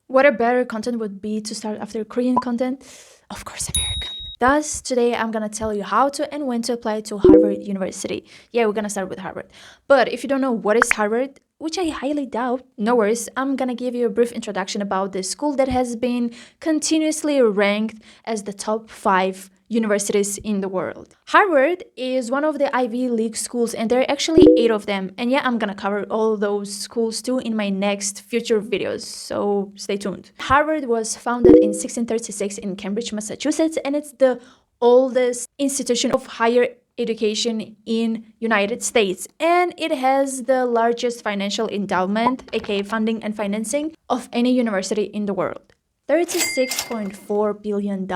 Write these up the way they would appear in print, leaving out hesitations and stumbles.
What a better content would be to start after Korean content? Of course, American. Thus, today I'm gonna tell you how to and when to apply to Harvard University. Yeah, we're gonna start with Harvard. But if you don't know what is Harvard, which I highly doubt, no worries, I'm gonna give you a brief introduction about the school that has been continuously ranked as the top 5 universities in the world. Harvard is one of the Ivy League schools, and there are actually 8 of them. And yeah, I'm gonna cover all those schools too in my next future videos, so stay tuned. Harvard was founded in 1636 in Cambridge, Massachusetts, and it's the oldest institution of higher education in United States, and it has the largest financial endowment, aka funding and financing, of any university in the world. $36.4 billion.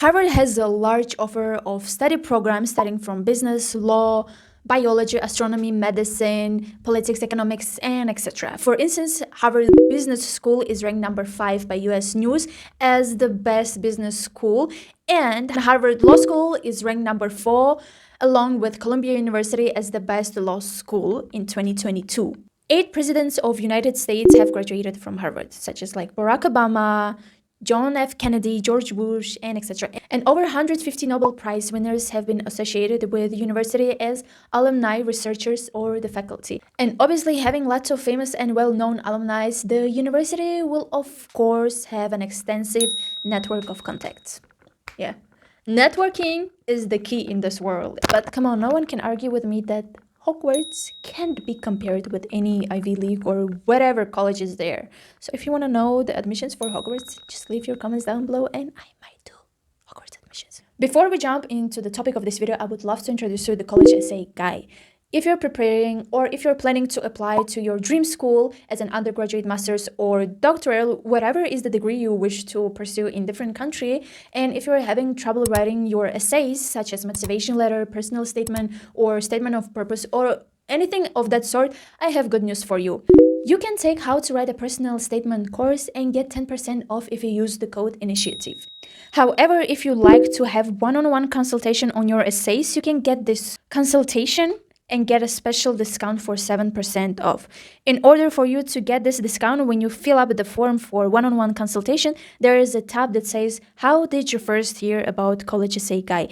Harvard has a large offer of study programs starting from business, law, biology, astronomy, medicine, politics, economics, and etc. For instance, Harvard Business School is ranked number 5 by US News as the best business school, and Harvard Law School is ranked number 4 along with Columbia University as the best law school in 2022. 8 presidents of United States have graduated from Harvard, such as like Barack Obama, John F. Kennedy, George Bush, and etc. And over 150 Nobel Prize winners have been associated with the university as alumni, researchers, or the faculty. And obviously, having lots of famous and well-known alumni, the university will of course have an extensive network of contacts. Yeah. Networking is the key in this world. But come on, no one can argue with me that Hogwarts can't be compared with any Ivy League or whatever college is there. So if you want to know the admissions for Hogwarts, just leave your comments down below and I might do Hogwarts admissions. Before we jump into the topic of this video, I would love to introduce you to the college essay guy. If you're preparing or if you're planning to apply to your dream school as an undergraduate, master's, or doctoral, whatever is the degree you wish to pursue in different country, and if you're having trouble writing your essays, such as motivation letter, personal statement, or statement of purpose, or anything of that sort, I have good news for you. You can take How to Write a Personal Statement course and get 10% off if you use the code INITIATIVE. However, if you like to have one-on-one consultation on your essays, you can get this consultation and get a special discount for 7% off. In order for you to get this discount, when you fill up the form for one-on-one consultation, there is a tab that says, how did you first hear about College Essay Guy?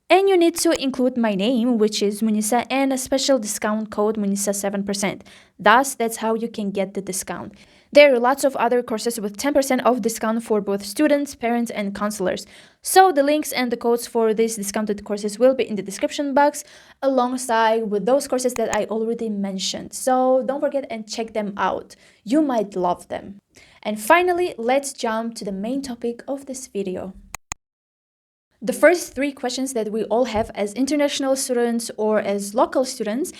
And you need to include my name, which is Munisa, and a special discount code Munisa 7%. Thus, that's how you can get the discount. There are lots of other courses with 10% off discount for both students, parents, and counselors. So the links and the codes for these discounted courses will be in the description box alongside with those courses that I already mentioned. So don't forget and check them out. You might love them. And finally, let's jump to the main topic of this video. The first 3 questions that we all have as international students or as local students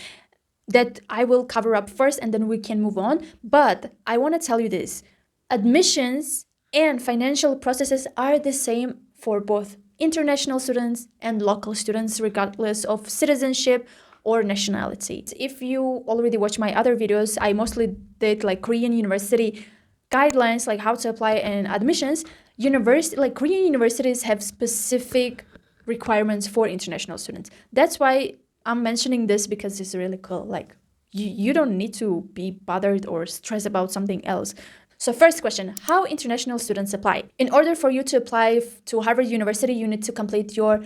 that I will cover up first and then we can move on. But I want to tell you this. Admissions and financial processes are the same for both international students and local students, regardless of citizenship or nationality. If you already watched my other videos, I mostly did like Korean university guidelines, like how to apply and admissions. Korean universities have specific requirements for international students. That's why I'm mentioning this, because it's really cool. Like you don't need to be bothered or stressed about something else. So first question, how international students apply? In order for you to apply to Harvard University, you need to complete your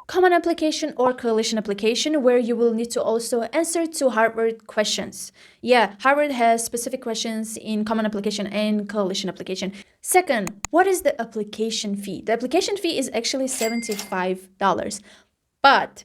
common application or coalition application, where you will need to also answer to Harvard questions. Yeah, Harvard has specific questions in common application and coalition application. Second, what is the application fee? The application fee is actually $75. But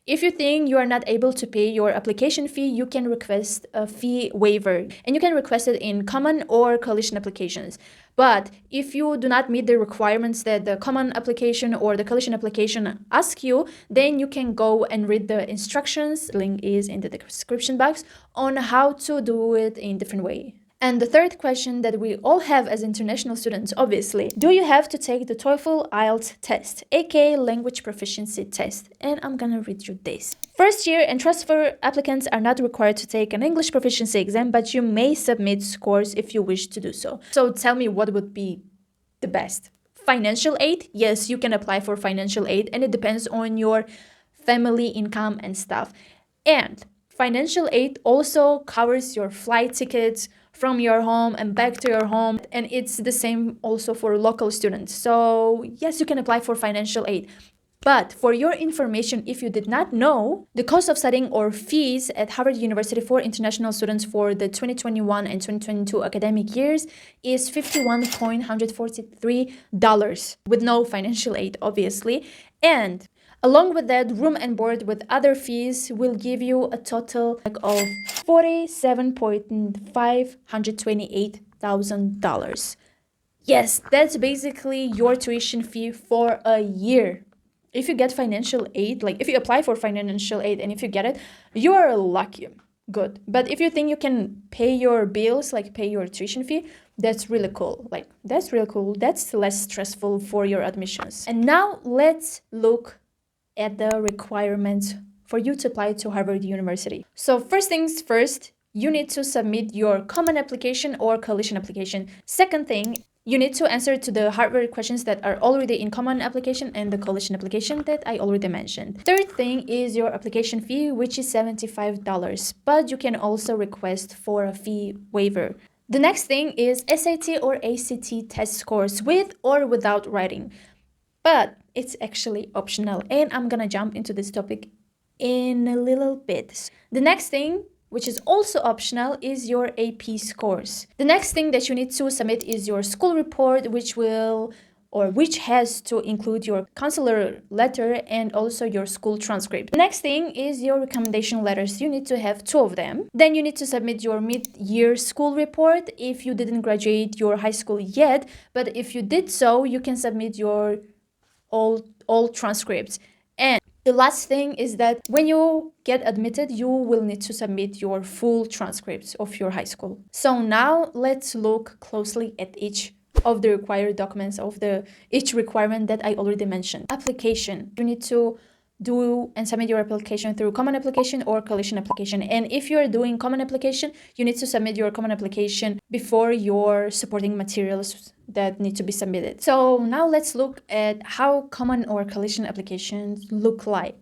if you think you are not able to pay your application fee, you can request a fee waiver, and you can request it in common or coalition applications. But if you do not meet the requirements that the common application or the coalition application ask you, then you can go and read the instructions. Link is in the description box on how to do it in different way. And the third question that we all have as international students, obviously, do you have to take the TOEFL IELTS test, aka language proficiency test? And I'm gonna read you this. First year and transfer applicants are not required to take an English proficiency exam, but you may submit scores if you wish to do so. So tell me, what would be the best? Financial aid? Yes, you can apply for financial aid, and it depends on your family income and stuff. And Financial aid also covers your flight tickets from your home and back to your home, and it's the same also for local students. So yes, you can apply for financial aid. But for your information, if you did not know, the cost of studying or fees at Harvard University for international students for the 2021 and 2022 academic years is $51,143 with no financial aid, obviously. And along with that, room and board with other fees will give you a total of $47,528,000. Yes, that's basically your tuition fee for a year. If you get financial aid, like if you apply for financial aid and if you get it, you are lucky. Good. But if you think you can pay your bills, like pay your tuition fee, that's really cool. Like that's really cool. That's less stressful for your admissions. And now let's look at the requirements for you to apply to Harvard University. So first things first, you need to submit your common application or coalition application. Second thing, you need to answer to the Harvard questions that are already in common application and the coalition application that I already mentioned. Third thing is your application fee, which is $75, but you can also request for a fee waiver. The next thing is SAT or ACT test scores with or without writing, but it's actually optional, and I'm gonna jump into this topic in a little bit. The next thing, which is also optional, is your AP scores. The next thing that you need to submit is your school report, which has to include your counselor letter and also your school transcript. The next thing is your recommendation letters. You need to have 2 of them. Then you need to submit your mid-year school report if you didn't graduate your high school yet, but if you did so, you can submit your all transcripts. And the last thing is that when you get admitted, you will need to submit your full transcripts of your high school. So now let's look closely at each of the required documents of each requirement that I already mentioned. Application. You need to do and submit your application through common application or coalition application. And if you're doing common application, you need to submit your common application before your supporting materials that need to be submitted. So now let's look at how common or coalition applications look like.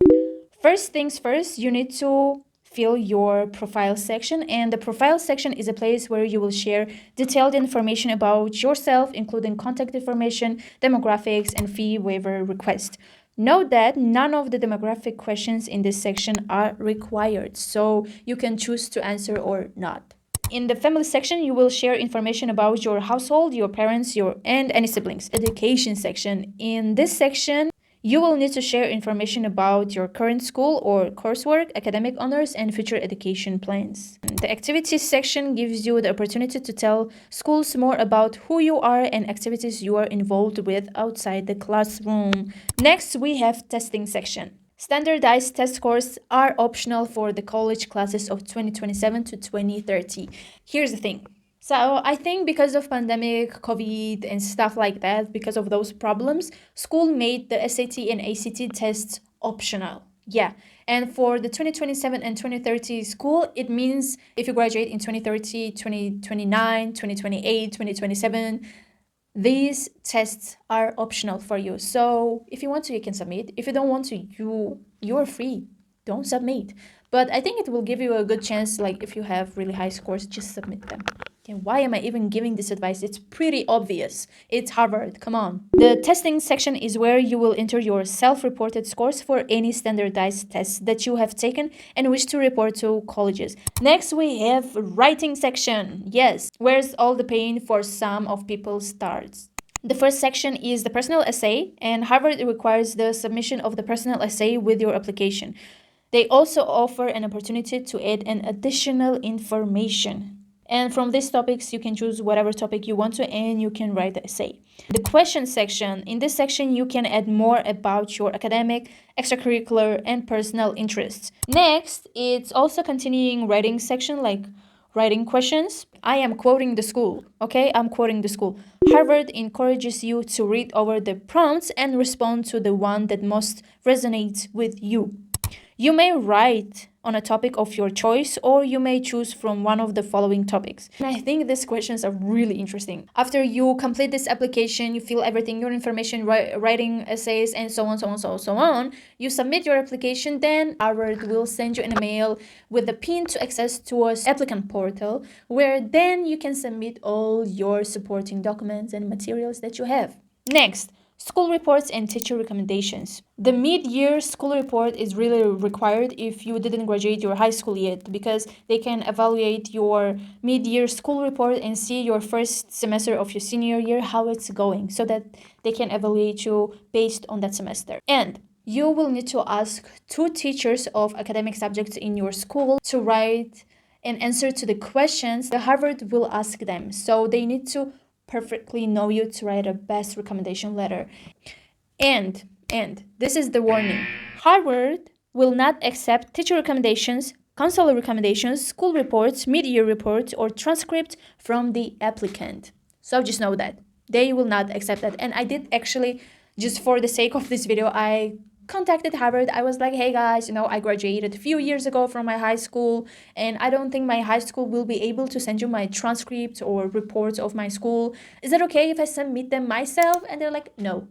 First things first, you need to fill your profile section, and the profile section is a place where you will share detailed information about yourself, including contact information, demographics, and fee waiver request. Note that none of the demographic questions in this section are required, so you can choose to answer or not. In the family section, you will share information about your household, your parents, and any siblings. Education section. In this section, you will need to share information about your current school or coursework, academic honors, and future education plans. The activities section gives you the opportunity to tell schools more about who you are and activities you are involved with outside the classroom. Next, we have testing section. Standardized test scores are optional for the college classes of 2027 to 2030. Here's the thing. So I think because of pandemic, COVID, and stuff like that, because of those problems, school made the SAT and ACT tests optional. Yeah. And for the 2027 and 2030 school, it means if you graduate in 2030, 2029, 2028, 2027, these tests are optional for you. So if you want to, you can submit. If you don't want to, you're free. Don't submit. But I think it will give you a good chance, like if you have really high scores, just submit them. And why am I even giving this advice? It's pretty obvious. It's Harvard, come on. The testing section is where you will enter your self-reported scores for any standardized tests that you have taken and wish to report to colleges. Next, we have writing section. Yes, where's all the pain for some of people starts. The first section is the personal essay, and Harvard requires the submission of the personal essay with your application. They also offer an opportunity to add an additional information. And from these topics, you can choose whatever topic you want to, and you can write the essay. The question section. In this section, you can add more about your academic, extracurricular, and personal interests. Next, it's also continuing writing section, like writing questions. I am quoting the school, okay? I'm quoting the school. Harvard encourages you to read over the prompts and respond to the one that most resonates with you. You may write on a topic of your choice, or you may choose from one of the following topics. And I think these questions are really interesting. After you complete this application, you fill everything, your information, writing essays, and so on, you submit your application, then Harvard will send you an email with the pin to access to an applicant portal, where then you can submit all your supporting documents and materials that you have. Next, school reports and teacher recommendations. The mid-year school report is really required if you didn't graduate your high school yet, because they can evaluate your mid-year school report and see your first semester of your senior year, how it's going, so that they can evaluate you based on that semester. And you will need to ask 2 teachers of academic subjects in your school to write an answer to the questions the Harvard will ask them. So they need to perfectly know you to write a best recommendation letter. And this is the warning. Harvard will not accept teacher recommendations, counselor recommendations, school reports, mid-year reports, or transcripts from the applicant. So just know that. They will not accept that. And I did actually, just for the sake of this video, I contacted Harvard. I was like, hey guys, I graduated a few years ago from my high school, and I don't think my high school will be able to send you my transcripts or reports of my school. Is it okay if I submit them myself? And they're like, no,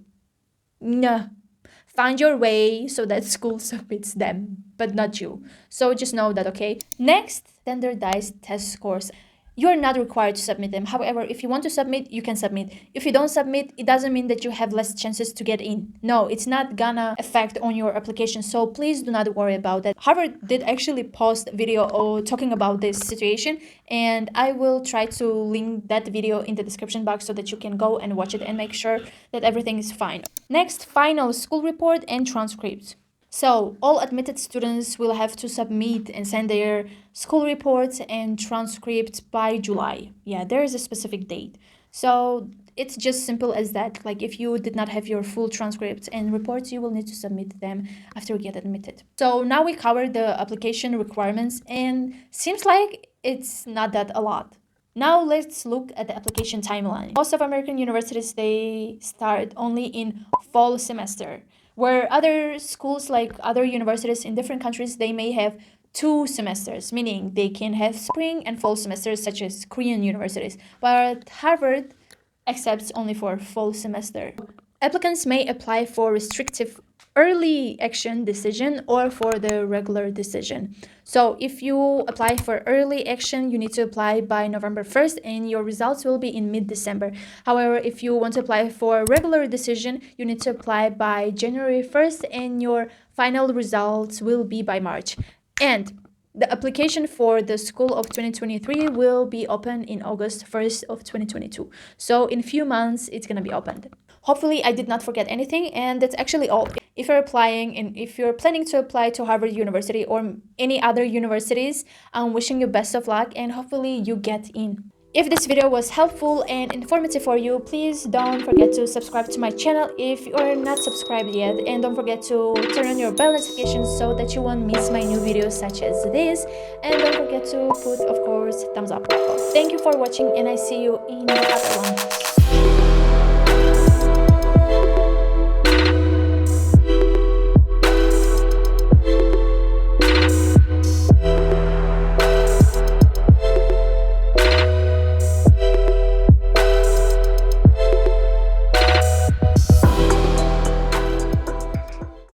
find your way so that school submits them, but not you. So just know that, okay? Next, standardized test scores. You're not required to submit them. However, if you want to submit, you can submit. If you don't submit, it doesn't mean that you have less chances to get in. No, it's not gonna affect on your application. So please do not worry about that. Harvard did actually post a video talking about this situation, and I will try to link that video in the description box so that you can go and watch it and make sure that everything is fine. Next, final school report and transcripts. So all admitted students will have to submit and send their school reports and transcripts by July. Yeah, there is a specific date. So it's just simple as that. Like if you did not have your full transcripts and reports, you will need to submit them after you get admitted. So now we covered the application requirements, and seems like it's not that a lot. Now let's look at the application timeline. Most of American universities, they start only in fall semester, where other schools, like other universities in different countries, they may have 2 semesters, meaning they can have spring and fall semesters, such as Korean universities. But Harvard accepts only for fall semester. Applicants may apply for restrictive early action decision or for the regular decision. So if you apply for early action, you need to apply by November 1st, and your results will be in mid-December. However, if you want to apply for regular decision, you need to apply by January 1st, and your final results will be by March. And the application for the school of 2023 will be open in August 1st of 2022. So in a few months, it's going to be opened. Hopefully, I did not forget anything, and that's actually all. If you're applying and if you're planning to apply to Harvard University or any other universities, I'm wishing you best of luck, and hopefully you get in. If this video was helpful and informative for you, please don't forget to subscribe to my channel if you're not subscribed yet, and don't forget to turn on your bell notifications so that you won't miss my new videos such as this, and don't forget to put, of course, thumbs up. Thank you for watching, and I see you in the other one.